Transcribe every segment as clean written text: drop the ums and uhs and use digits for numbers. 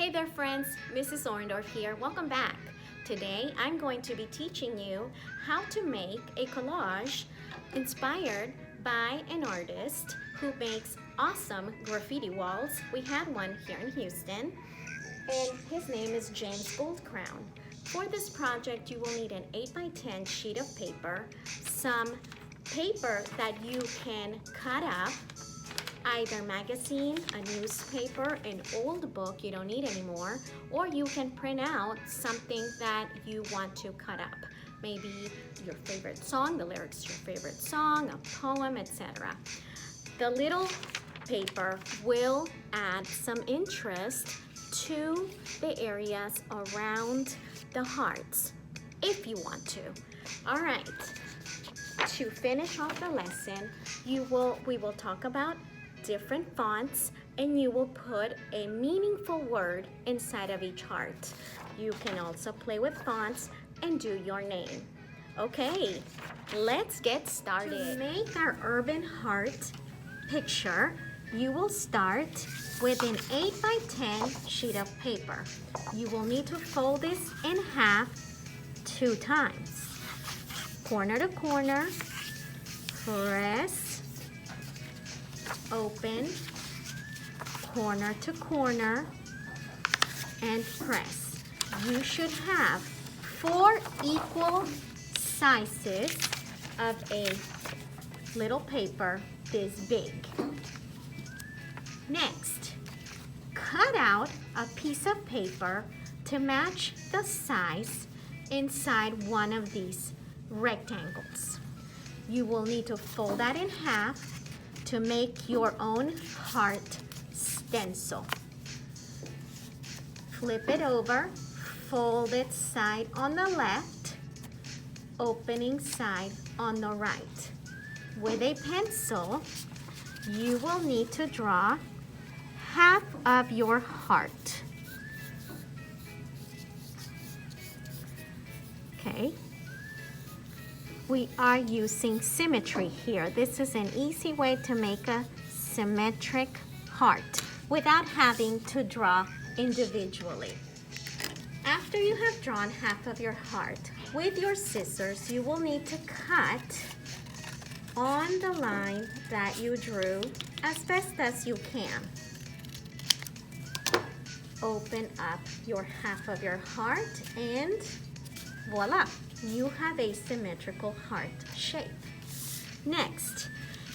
Hey there friends, Mrs. Orndorff here. Welcome back. Today I'm going to be teaching you how to make a collage inspired by an artist who makes awesome graffiti walls. We had one here in Houston and his name is James Goldcrown. For this project you will need an 8x10 sheet of paper, some paper that you can cut up, either magazine, a newspaper, an old book you don't need anymore, or you can print out something that you want to cut up. Maybe your favorite song, the lyrics to your favorite song, a poem, etc. The little paper will add some interest to the areas around the hearts, if you want to. All right, to finish off the lesson, we will talk about different fonts, and you will put a meaningful word inside of each heart. You can also play with fonts and do your name. Okay, let's get started. To make our urban heart picture, you will start with an 8x10 sheet of paper. You will need to fold this in half 2 times. Corner to corner, press, open, corner to corner, and press. You should have 4 equal sizes of a little paper this big. Next, cut out a piece of paper to match the size inside one of these rectangles. You will need to fold that in half to make your own heart stencil. Flip it over, fold it side on the left, opening side on the right. With a pencil, you will need to draw half of your heart. Okay. We are using symmetry here. This is an easy way to make a symmetric heart without having to draw individually. After you have drawn half of your heart, with your scissors, you will need to cut on the line that you drew as best as you can. Open up your half of your heart and voila! You have a symmetrical heart shape. Next,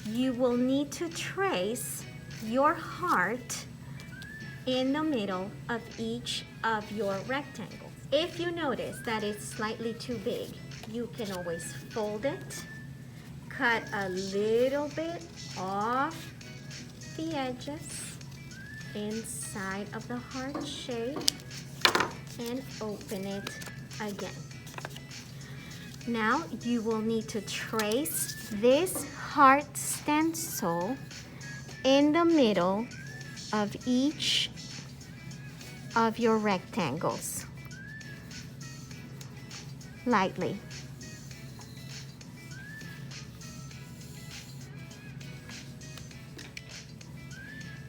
you will need to trace your heart in the middle of each of your rectangles. If you notice that it's slightly too big, you can always fold it, cut a little bit off the edges inside of the heart shape, and open it again. Now you will need to trace this heart stencil in the middle of each of your rectangles, lightly.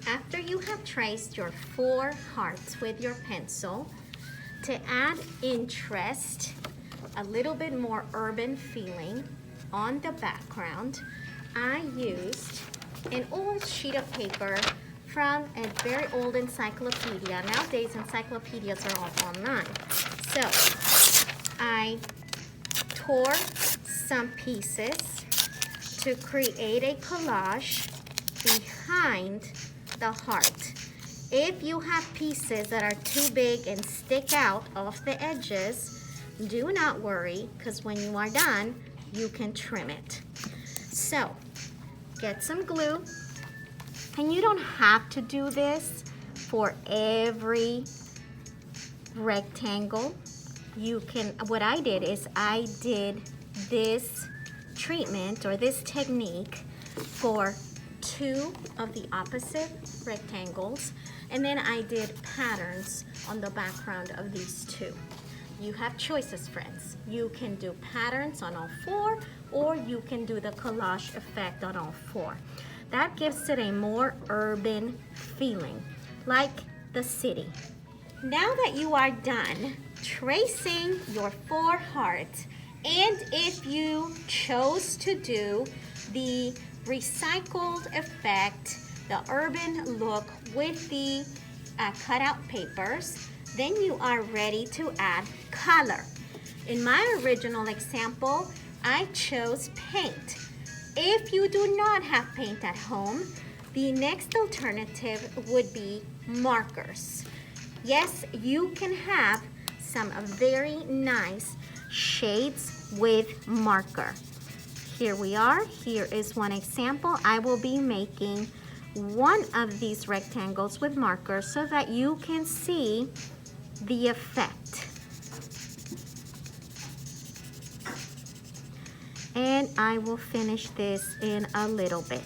After you have traced your 4 hearts with your pencil, to add interest, a little bit more urban feeling on the background, I used an old sheet of paper from a very old encyclopedia. Nowadays, encyclopedias are all online. So I tore some pieces to create a collage behind the heart. If you have pieces that are too big and stick out off the edges, do not worry, because when you are done, you can trim it. So, get some glue, and you don't have to do this for every rectangle. You can, what I did is I did this treatment or this technique for 2 of the opposite rectangles, and then I did patterns on the background of these 2. You have choices, friends. You can do patterns on all 4, or you can do the collage effect on all 4. That gives it a more urban feeling, like the city. Now that you are done tracing your 4 hearts, and if you chose to do the recycled effect, the urban look with the cutout papers, then you are ready to add color. In my original example, I chose paint. If you do not have paint at home, the next alternative would be markers. Yes, you can have some very nice shades with marker. Here we are. Here is one example. I will be making one of these rectangles with markers so that you can see the effect. And I will finish this in a little bit.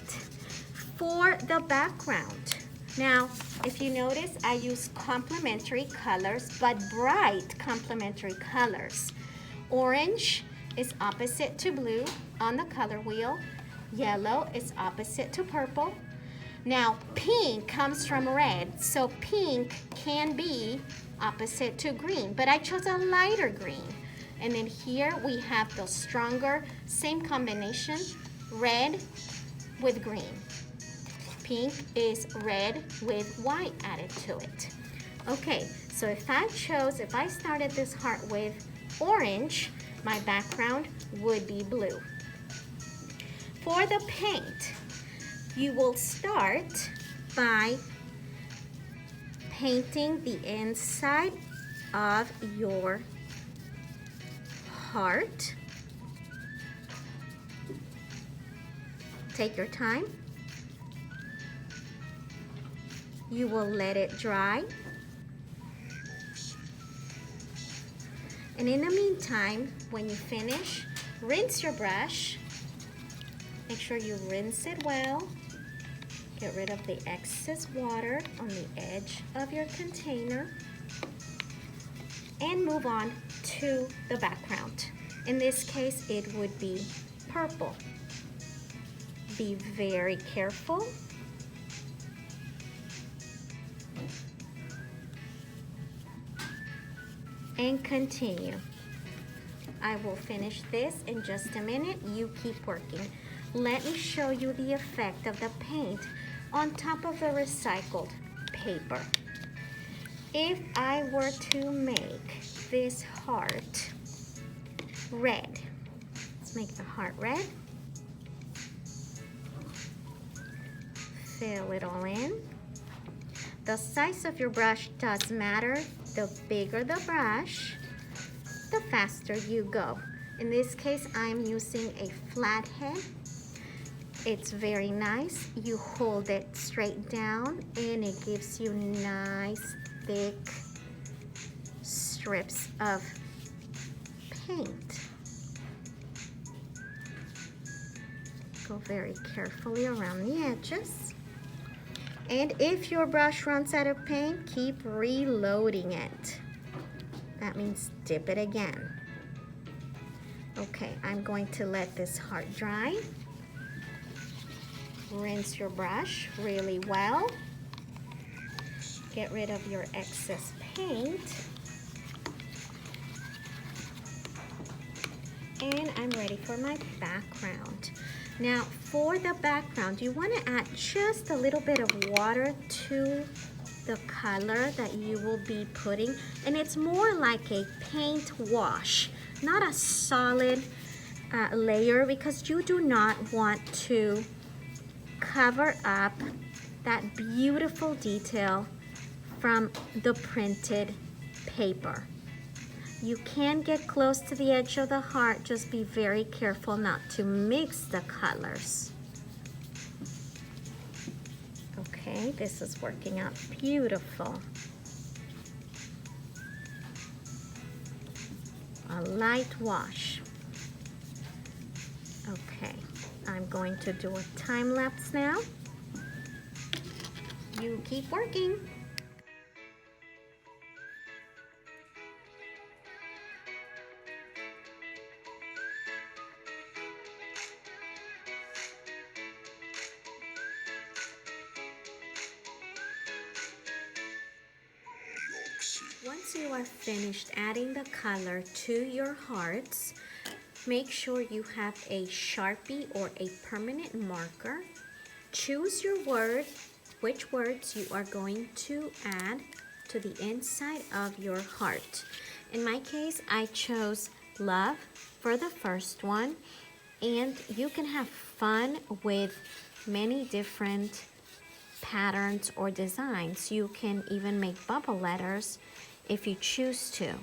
For the background, now if you notice, I use complementary colors, but bright complementary colors. Orange is opposite to blue on the color wheel. Yellow is opposite to purple. Now pink comes from red, so pink can be opposite to green, but I chose a lighter green. And then here we have the stronger, same combination, red with green. Pink is red with white added to it. Okay, so if I started this heart with orange, my background would be blue. For the paint, you will start by painting the inside of your heart. Take your time. You will let it dry. And in the meantime, when you finish, rinse your brush. Make sure you rinse it well. Get rid of the excess water on the edge of your container. And move on to the background. In this case, it would be purple. Be very careful. And continue. I will finish this in just a minute. You keep working. Let me show you the effect of the paint on top of the recycled paper. If I were to make this heart red, let's make the heart red. Fill it all in. The size of your brush does matter. The bigger the brush, the faster you go. In this case, I'm using a flat head. It's very nice. You hold it straight down and it gives you nice thick strips of paint. Go very carefully around the edges. And if your brush runs out of paint, keep reloading it. That means dip it again. Okay, I'm going to let this heart dry. Rinse your brush really well. Get rid of your excess paint. And I'm ready for my background. Now for the background, you want to add just a little bit of water to the color that you will be putting. And it's more like a paint wash, not a solid layer, because you do not want to cover up that beautiful detail from the printed paper. You can get close to the edge of the heart, just be very careful not to mix the colors. Okay, this is working out beautiful. A light wash. Okay, I'm going to do a time lapse now. You keep working. Yoxi. Once you are finished adding the color to your hearts, make sure you have a Sharpie or a permanent marker. Choose your word, which words you are going to add to the inside of your heart. In my case, I chose love for the first one, and you can have fun with many different patterns or designs. You can even make bubble letters if you choose to.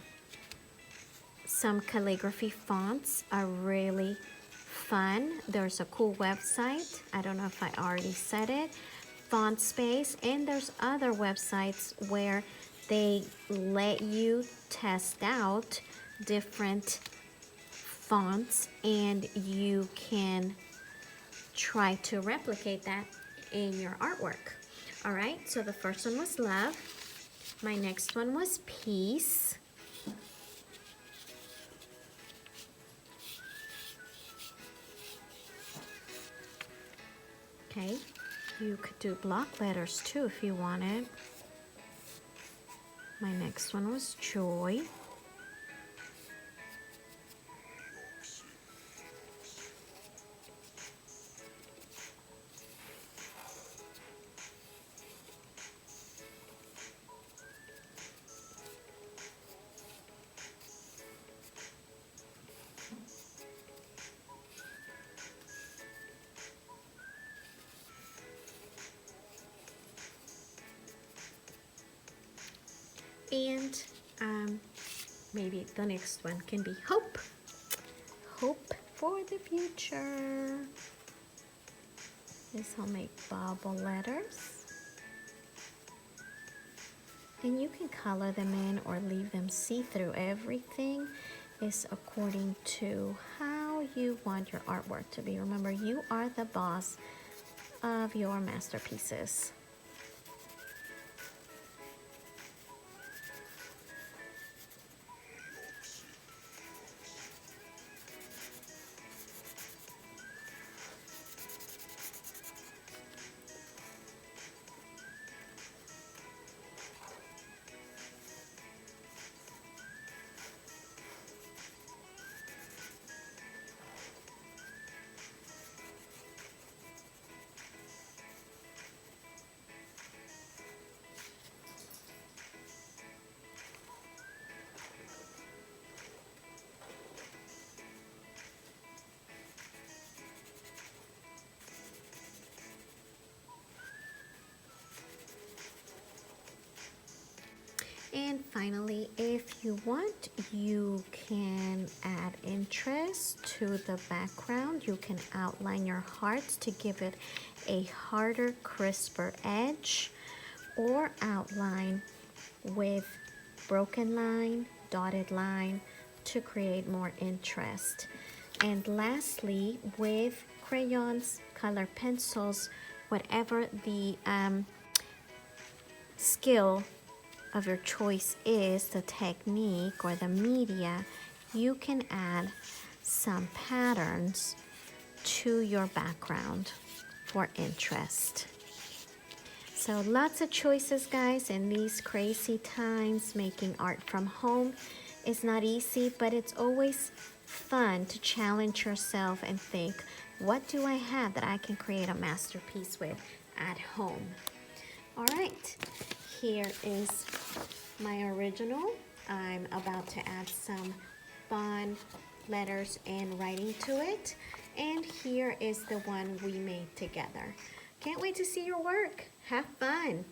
Some calligraphy fonts are really fun. There's a cool website, I don't know if I already said it, Font Space, and there's other websites where they let you test out different fonts and you can try to replicate that in your artwork. All right, so the first one was love. My next one was peace. Okay, you could do block letters too if you wanted. My next one was joy. And maybe the next one can be hope. Hope for the future. This will make bubble letters. And you can color them in or leave them see-through. Everything is according to how you want your artwork to be. Remember, you are the boss of your masterpieces. And finally, if you want, you can add interest to the background. You can outline your hearts to give it a harder, crisper edge, or outline with broken line, dotted line to create more interest. And lastly, with crayons, color pencils, whatever the skill of your choice is, the technique or the media, you can add some patterns to your background for interest. So lots of choices, guys, in these crazy times. Making art from home is not easy, but it's always fun to challenge yourself and think, what do I have that I can create a masterpiece with at home? All right, here is my original. I'm about to add some fun letters and writing to it. And here is the one we made together. Can't wait to see your work. Have fun.